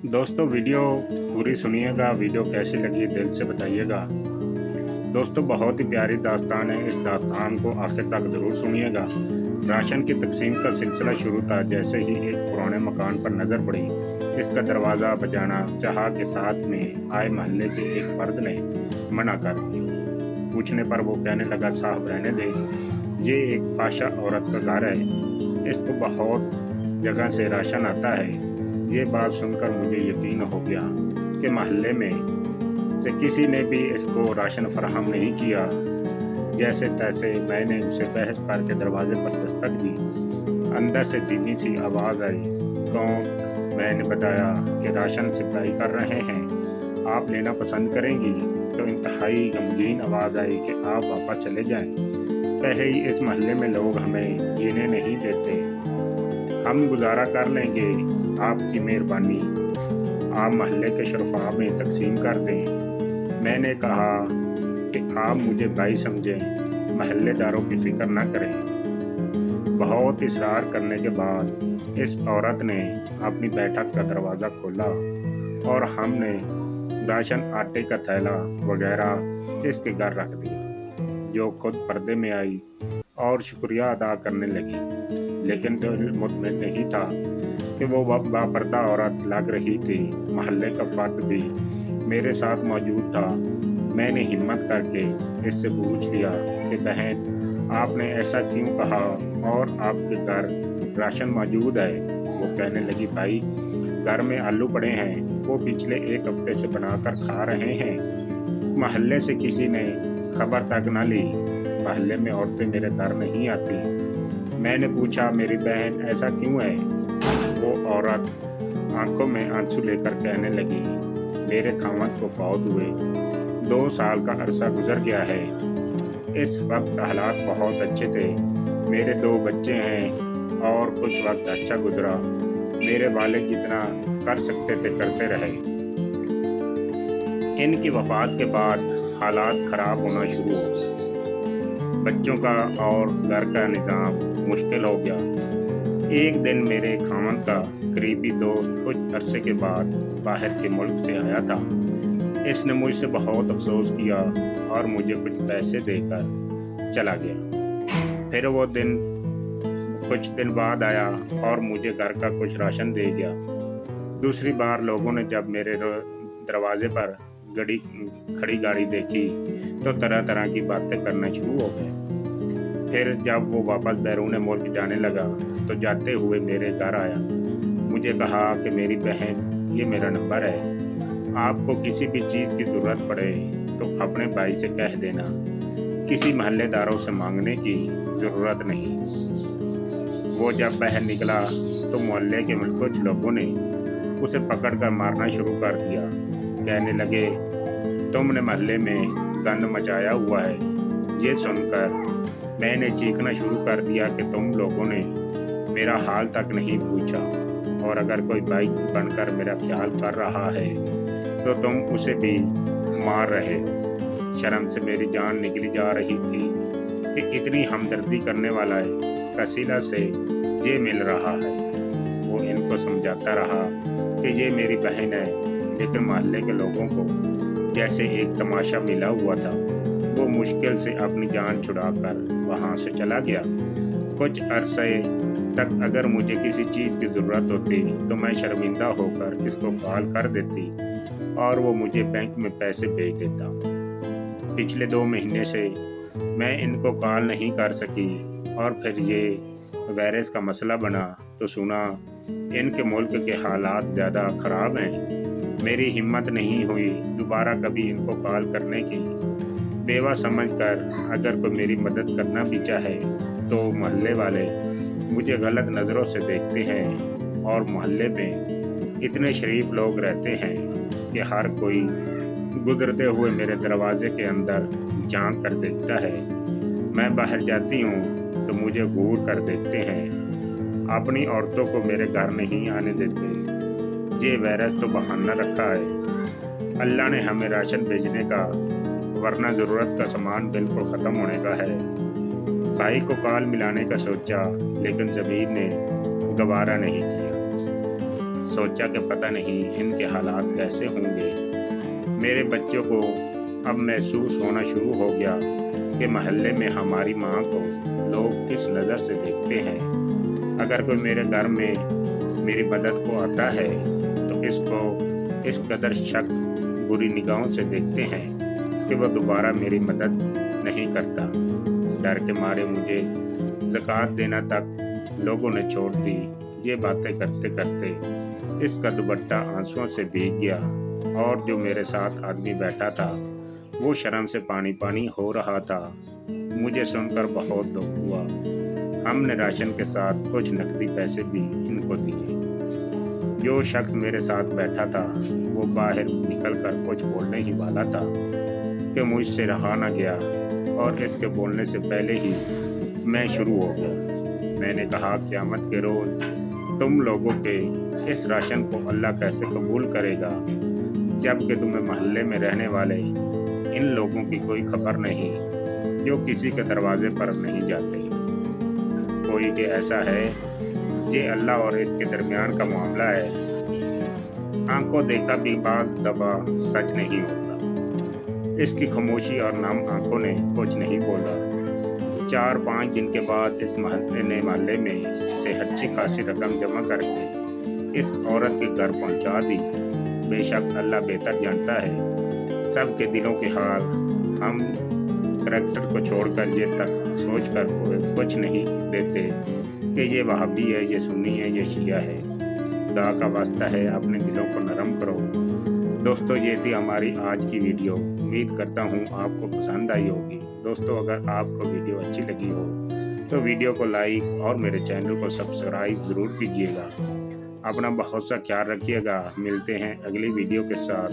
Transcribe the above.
दोस्तों वीडियो पूरी सुनिएगा। वीडियो कैसी लगी दिल से बताइएगा। दोस्तों बहुत ही प्यारी दास्तान है, इस दास्तान को आखिर तक ज़रूर सुनिएगा। राशन की तकसीम का सिलसिला शुरू था जैसे ही एक पुराने मकान पर नज़र पड़ी। इसका दरवाज़ा बजाना चाहा के साथ में आए मोहल्ले के एक फर्द ने मना कर दिया। पूछने पर वो कहने लगा, साहब रहने दे, ये एक फाशा औरत का घर है, इसको बहुत जगह से राशन आता है। ये बात सुनकर मुझे यकीन हो गया कि मोहल्ले में से किसी ने भी इसको राशन फराहम नहीं किया। जैसे तैसे मैंने उसे बहस करके दरवाजे पर दस्तक दी। अंदर से धीमी सी आवाज़ आई, कौन? मैंने बताया कि राशन सप्लाई कर रहे हैं, आप लेना पसंद करेंगी? तो इंतहाई गमगीन आवाज़ आई कि आप वापस चले जाएं, पहले ही इस मोहल्ले में लोग हमें जीने नहीं देते, हम गुजारा कर लेंगे, आपकी मेहरबानी, आप मोहल्ले के शरफा में तकसीम कर दें। मैंने कहा कि आप मुझे भाई समझें, मोहल्लेदारों की फिक्र न करें। बहुत इसरार करने के बाद इस औरत ने अपनी बैठक का दरवाज़ा खोला और हमने राशन, आटे का थैला वगैरह इसके घर रख दिया, जो खुद पर्दे में आई और शुक्रिया अदा करने लगी। लेकिन दिल मुतमईन नहीं था कि वो बापर्दा औरत लग रही थी। मोहल्ले का फर्द भी मेरे साथ मौजूद था। मैंने हिम्मत करके इससे पूछ लिया कि बहन, आपने ऐसा क्यों कहा और आपके घर राशन मौजूद है? वो कहने लगी, भाई घर में आलू पड़े हैं, वो पिछले एक हफ्ते से बनाकर खा रहे हैं, मोहल्ले से किसी ने खबर तक न ली, मोहल्ले में औरतें मेरे घर नहीं आती। मैंने पूछा, मेरी बहन ऐसा क्यों है? वो औरत आंखों में आंसू लेकर कहने लगी, मेरे खामद को फौत हुए 2 साल का अरसा गुजर गया है। इस वक्त हालात बहुत अच्छे थे, मेरे 2 बच्चे हैं और कुछ वक्त अच्छा गुजरा। मेरे वालिद जितना कर सकते थे करते रहे। इनकी वफात के बाद हालात ख़राब होना शुरू हो गए, बच्चों का और घर का निज़ाम मुश्किल हो गया। एक दिन मेरे खामद का करीबी दोस्त कुछ अरसे के बाद बाहर के मुल्क से आया था। इसने मुझसे बहुत अफसोस किया और मुझे कुछ पैसे देकर चला गया। फिर वो दिन कुछ दिन बाद आया और मुझे घर का कुछ राशन दे गया। दूसरी बार लोगों ने जब मेरे दरवाजे पर खड़ी गाड़ी देखी तो तरह तरह की बातें करना शुरू हो गए। फिर जब वो वापस बैरून मुल्क जाने लगा तो जाते हुए मेरे घर आया। मुझे कहा कि मेरी बहन, ये मेरा नंबर है, आपको किसी भी चीज़ की ज़रूरत पड़े तो अपने भाई से कह देना, किसी मोहल्लेदारों से मांगने की ज़रूरत नहीं। वो जब बाहर निकला तो मोहल्ले के कुछ लोगों ने उसे पकड़कर मारना शुरू कर दिया। कहने लगे, तुमने मोहल्ले में गंद मचाया हुआ है। ये सुनकर मैंने चीखना शुरू कर दिया कि तुम लोगों ने मेरा हाल तक नहीं पूछा, और अगर कोई भाई बनकर मेरा ख्याल कर रहा है तो तुम उसे भी मार रहे हो। शर्म से मेरी जान निकली जा रही थी कि इतनी हमदर्दी करने वाला है कसीला से ये मिल रहा है। वो इनको समझाता रहा कि ये मेरी बहन है, लेकिन मोहल्ले के लोगों को जैसे एक तमाशा मिला हुआ था। वो मुश्किल से अपनी जान छुड़ाकर वहाँ से चला गया। कुछ अरसे तक अगर मुझे किसी चीज़ की ज़रूरत होती तो मैं शर्मिंदा होकर इसको कॉल कर देती और वो मुझे बैंक में पैसे भेज देता। पिछले 2 महीने से मैं इनको कॉल नहीं कर सकी और फिर ये वायरस का मसला बना तो सुना इनके मुल्क के हालात ज़्यादा ख़राब हैं। मेरी हिम्मत नहीं हुई दोबारा कभी इनको कॉल करने की। बेवा समझकर अगर कोई मेरी मदद करना भी चाहे तो मोहल्ले वाले मुझे गलत नज़रों से देखते हैं, और मोहल्ले में इतने शरीफ लोग रहते हैं कि हर कोई गुजरते हुए मेरे दरवाजे के अंदर झांक कर देखता है। मैं बाहर जाती हूँ तो मुझे घूर कर देखते हैं। अपनी औरतों को मेरे घर नहीं आने देते। ये वायरस तो बहाना रखा है। अल्लाह ने हमें राशन भेजने का, वरना ज़रूरत का सामान बिल्कुल ख़त्म होने का है। भाई को कॉल मिलाने का सोचा, लेकिन ज़मीर ने गवारा नहीं किया। सोचा कि पता नहीं इनके हालात कैसे होंगे। मेरे बच्चों को अब महसूस होना शुरू हो गया कि मोहल्ले में हमारी माँ को लोग किस नज़र से देखते हैं। अगर कोई मेरे घर में मेरी मदद को आता है तो इसको इस कदर शक बुरी निगाहों से देखते हैं कि वह दोबारा मेरी मदद नहीं करता। डर के मारे मुझे ज़कात देना तक लोगों ने छोड़ दी। ये बातें करते करते इसका दुपट्टा आंसुओं से भीग गया और जो मेरे साथ आदमी बैठा था वो शर्म से पानी पानी हो रहा था। मुझे सुनकर बहुत दुख हुआ। हमने राशन के साथ कुछ नकदी पैसे भी इनको दिए। जो शख्स मेरे साथ बैठा था वो बाहर निकलकर कुछ बोलने ही वाला था कि मुझसे रहा न गया और इसके बोलने से पहले ही मैं शुरू हो गया। मैंने कहा, क़यामत के रोज़ तुम लोगों के इस राशन को अल्लाह कैसे कबूल करेगा जबकि तुम्हें मोहल्ले में रहने वाले इन लोगों की कोई खबर नहीं, जो किसी के दरवाजे पर नहीं जाते। कोई कि ऐसा है ये अल्लाह और इसके दरमियान का मामला है। आंखों देखा भी बाज़ दफ़ा सच नहीं होता। इसकी खामोशी और नम आंखों ने कुछ नहीं बोला। 4-5 दिन के बाद इस मोहल्ले में से अच्छी खासी रकम जमा करके इस औरत के घर पहुंचा दी। बेशक अल्लाह बेहतर जानता है सबके दिलों के हाल। हम करैक्टर को छोड़कर ये तक सोच कर कुछ नहीं देते कि ये वहाबी है, ये सुन्नी है, ये शिया है। खुदा का वास्ता है अपने दिलों को नरम करो। दोस्तों, ये थी हमारी आज की वीडियो। उम्मीद करता हूँ आपको पसंद आई होगी। दोस्तों, अगर आपको वीडियो अच्छी लगी हो तो वीडियो को लाइक और मेरे चैनल को सब्सक्राइब ज़रूर कीजिएगा। अपना बहुत सा ख्याल रखिएगा। मिलते हैं अगली वीडियो के साथ।